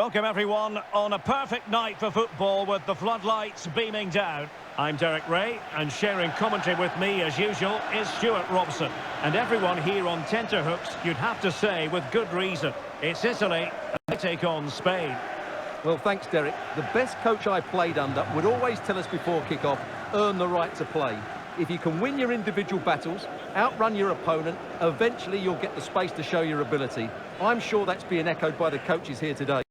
Welcome everyone on a perfect night for football with the floodlights beaming down. I'm Derek Ray, and sharing commentary with me as usual is Stuart Robson. And everyone here on tenterhooks, you'd have to say with good reason. It's Italy, and they take on Spain. Well, thanks, Derek. The best coach I played under would always tell us before kick-off, earn the right to play. If you can win your individual battles, outrun your opponent, eventually you'll get the space to show your ability. I'm sure that's being echoed by the coaches here today.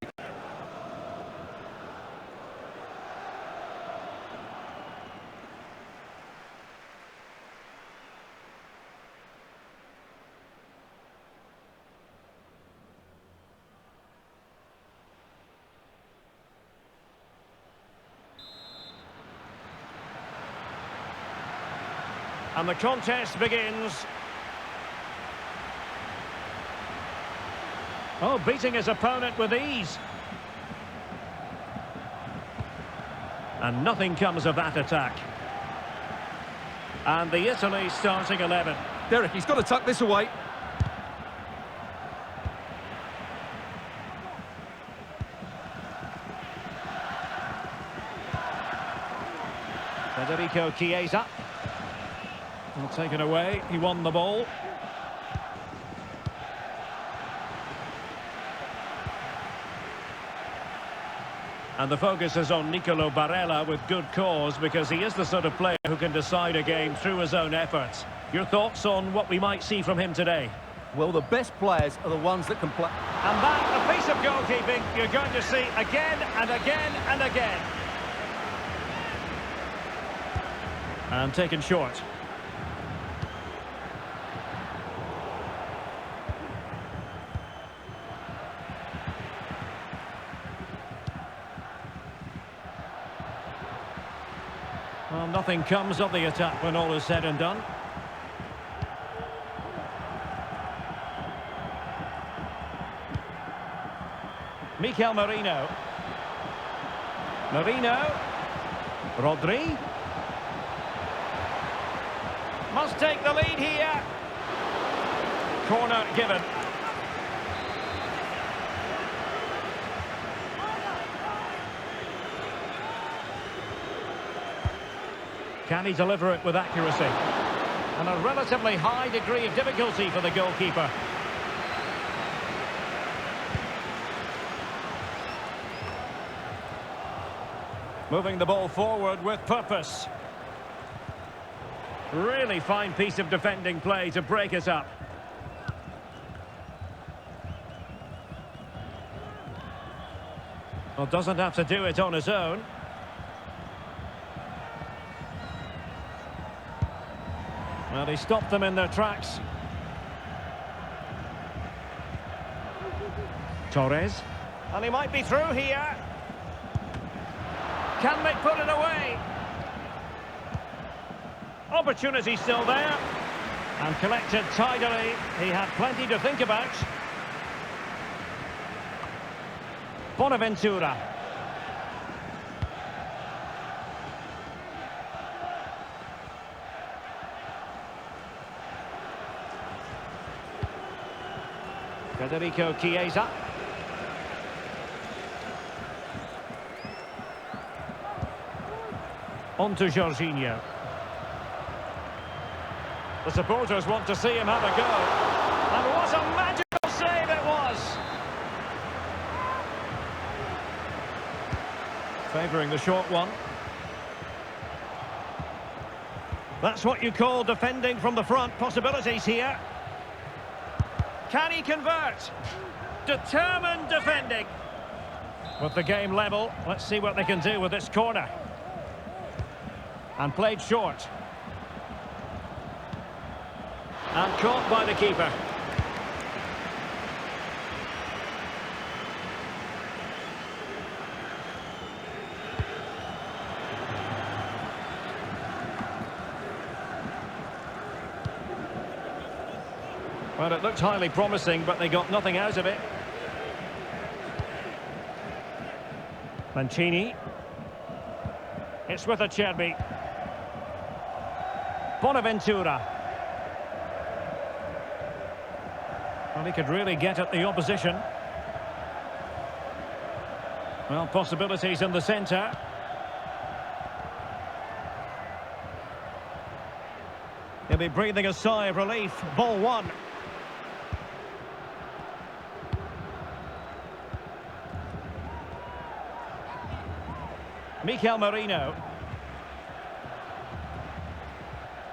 And the contest begins. Oh, beating his opponent with ease. And nothing comes of that attack. And the Italy starting 11. Derek, he's got to tuck this away. Federico Chiesa. Well, taken away, he won the ball. And the focus is on Nicolo Barella with good cause, because he is the sort of player who can decide a game through his own efforts. Your thoughts on what we might see from him today? Well, the best players are the ones that can play. And that, a piece of goalkeeping you're going to see again and again and again. And taken short. Well, nothing comes of the attack when all is said and done. Mikel Merino. Rodri. Must take the lead here. Corner given. Can he deliver it with accuracy? And a relatively high degree of difficulty for the goalkeeper. Moving the ball forward with purpose. Really fine piece of defending play to break it up. Well, doesn't have to do it on his own. Well, he stopped them in their tracks. Torres. And he might be through here. Can they put it away? Opportunity still there. And collected tidily. He had plenty to think about. Bonaventura. Federico Chiesa. On to Jorginho. The supporters want to see him have a go. And what a magical save it was! Favouring the short one. That's what you call defending from the front. Possibilities here. Can he convert? Determined defending. With the game level, let's see what they can do with this corner. And played short. And caught by the keeper. Well, it looked highly promising, but they got nothing out of it. Mancini. It's with Acerbi. Bonaventura. Well, he could really get at the opposition. Well, possibilities in the centre. He'll be breathing a sigh of relief. Ball one. Mikel Merino.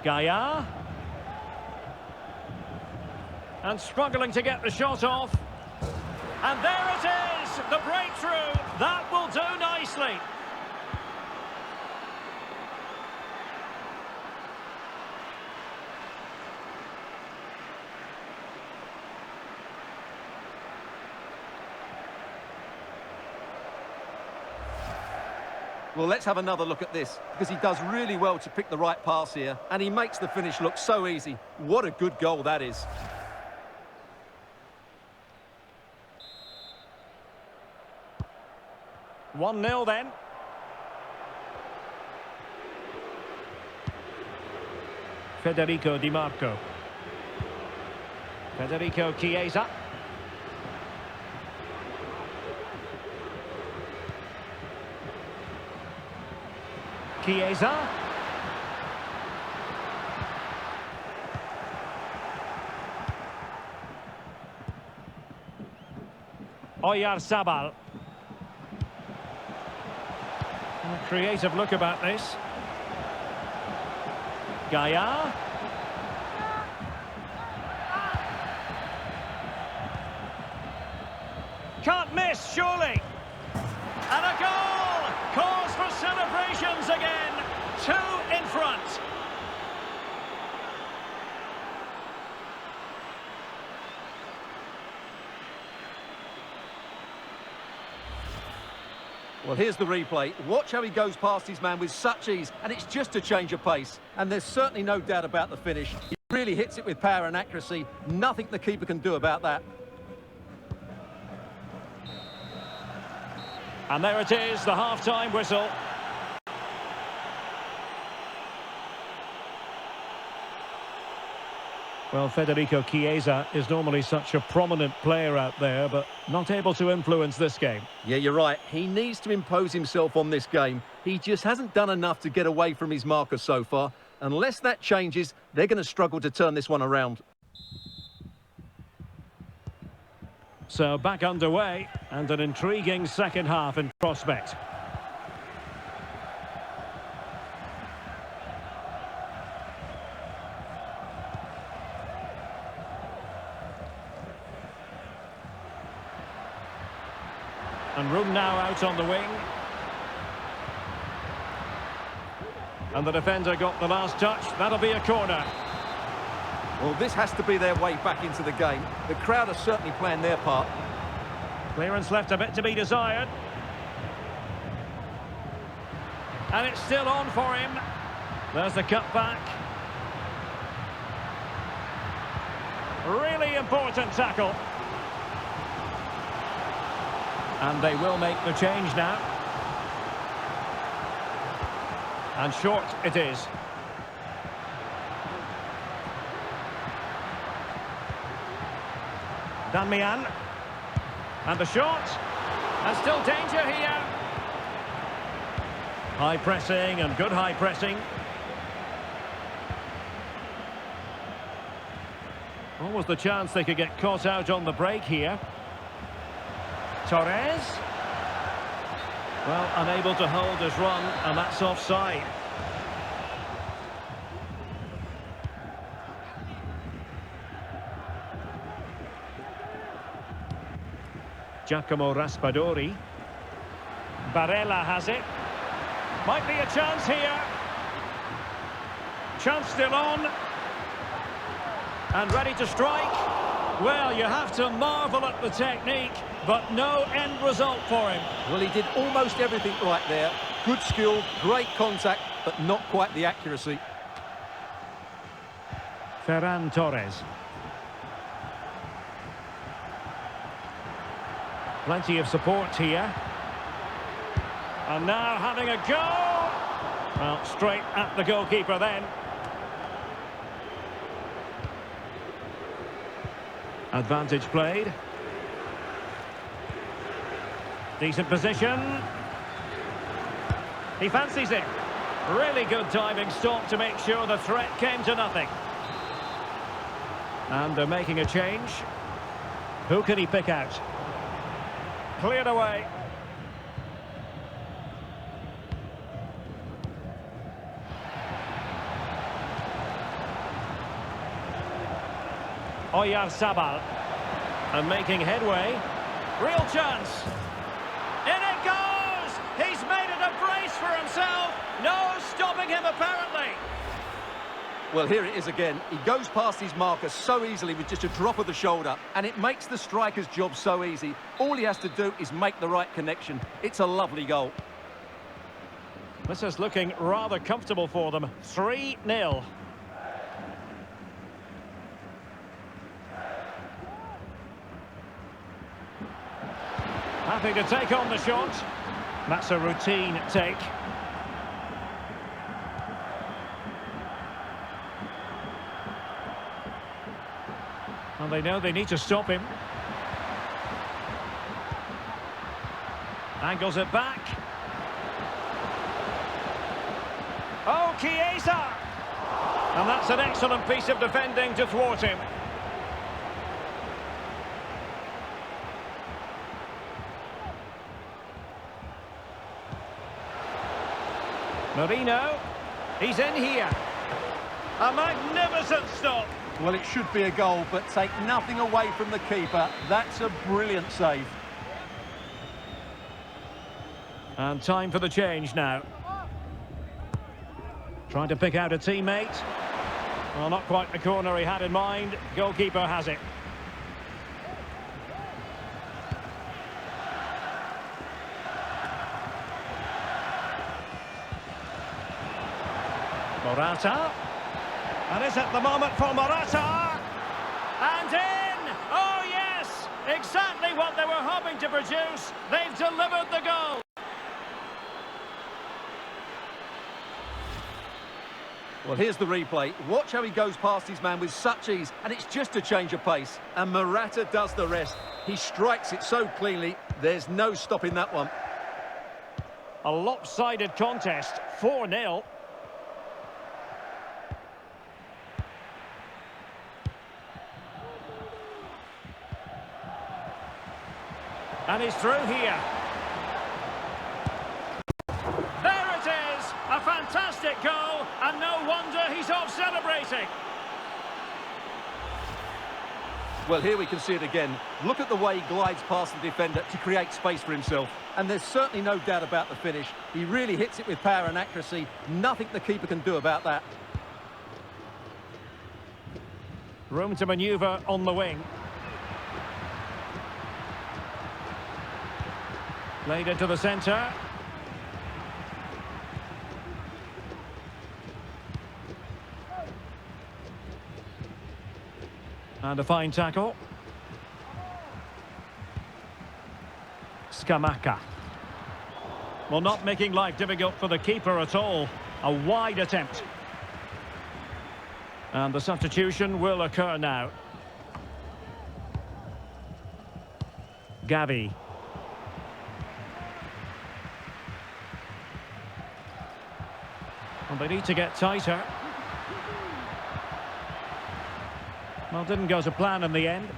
Gaia. And struggling to get the shot off. And there it is, the breakthrough. That will do nicely. Well, let's have another look at this, because he does really well to pick the right pass here, and he makes the finish look so easy. What a good goal that is. One 0 then. Federico Di Marco. Federico Chiesa. Chiesa. Oyarzabal. A creative look about this. Gaia. Can't miss, surely. And a goal! Cause for celebrations again. 2 in front. Well, here's the replay. Watch how he goes past his man with such ease, and it's just a change of pace. And there's certainly no doubt about the finish. He really hits it with power and accuracy. Nothing the keeper can do about that. And there it is, the half-time whistle. Well, Federico Chiesa is normally such a prominent player out there, but not able to influence this game. Yeah, you're right. He needs to impose himself on this game. He just hasn't done enough to get away from his marker so far. Unless that changes, they're going to struggle to turn this one around. So back underway, and an intriguing second half in prospect. And room now out on the wing. And the defender got the last touch. That'll be a corner. Well, this has to be their way back into the game. The crowd are certainly playing their part. Clearance left a bit to be desired. And it's still on for him. There's the cut back. Really important tackle. And they will make the change now. And short it is. Danmian. And the shot. And still danger here. High pressing and good high pressing. Almost the chance they could get caught out on the break here. Torres. Well, unable to hold his run, and that's offside. Giacomo Raspadori. Barella has it. Might be a chance here. Chance still on. And ready to strike. Well, you have to marvel at the technique, but no end result for him. Well, he did almost everything right there. Good skill, great contact, but not quite the accuracy. Ferran Torres. Plenty of support here. And now having a go. Well, straight at the goalkeeper then. Advantage played. Decent position. He fancies it. Really good diving stop to make sure the threat came to nothing. And they're making a change. Who can he pick out? Cleared away. Oyarzabal. And making headway. Real chance. In it goes! He's made it a brace for himself. No stopping him, apparently. Well, here it is again. He goes past his marker so easily with just a drop of the shoulder, and it makes the striker's job so easy. All he has to do is make the right connection. It's a lovely goal. This is looking rather comfortable for them. 3-0. Happy to take on the shot. That's a routine take. And they know they need to stop him. Angles it back. Oh, Chiesa! And that's an excellent piece of defending to thwart him. Marino, he's in here. A magnificent stop. Well, it should be a goal, but take nothing away from the keeper. That's a brilliant save. And time for the change now. Trying to pick out a teammate. Well, not quite the corner he had in mind. Goalkeeper has it. Morata. And is it the moment for Morata? And in! Oh, yes! Exactly what they were hoping to produce. They've delivered the goal. Well, here's the replay. Watch how he goes past his man with such ease, and it's just a change of pace. And Morata does the rest. He strikes it so cleanly, there's no stopping that one. A lopsided contest, 4-0. And he's through here. There it is! A fantastic goal, and no wonder he's off celebrating. Well, here we can see it again. Look at the way he glides past the defender to create space for himself. And there's certainly no doubt about the finish. He really hits it with power and accuracy. Nothing the keeper can do about that. Room to manoeuvre on the wing. Played into the centre. And a fine tackle. Scamacca. Well, not making life difficult for the keeper at all. A wide attempt. And the substitution will occur now. Gavi. Well, they need to get tighter. Well, didn't go to plan in the end.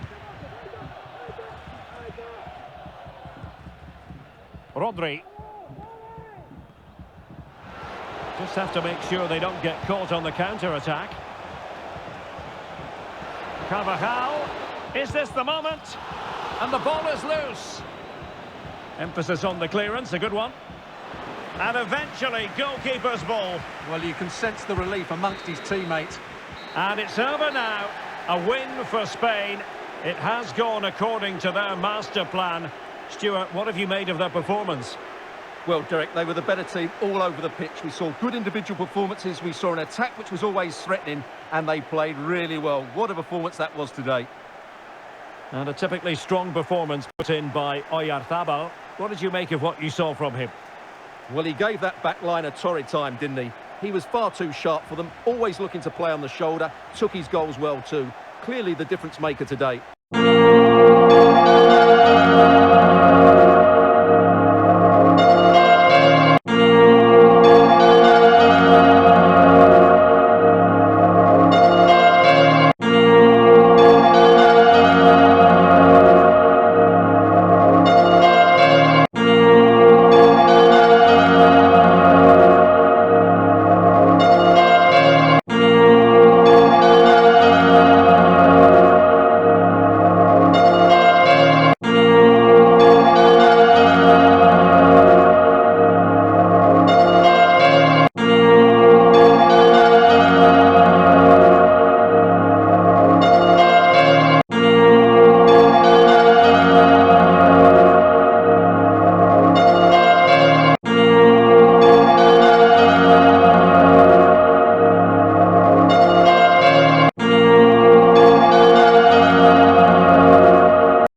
Rodri. Just have to make sure they don't get caught on the counter-attack. Carvajal. Is this the moment? And the ball is loose. Emphasis on the clearance, a good one. And eventually, goalkeeper's ball. Well, you can sense the relief amongst his teammates. And it's over now. A win for Spain. It has gone according to their master plan. Stuart, what have you made of their performance? Well, Derek, they were the better team all over the pitch. We saw good individual performances. We saw an attack which was always threatening, and they played really well. What a performance that was today. And a typically strong performance put in by Oyarzabal. What did you make of what you saw from him? Well, he gave that back line a torrid time, didn't he? He was far too sharp for them, always looking to play on the shoulder, took his goals well too. Clearly the difference maker today.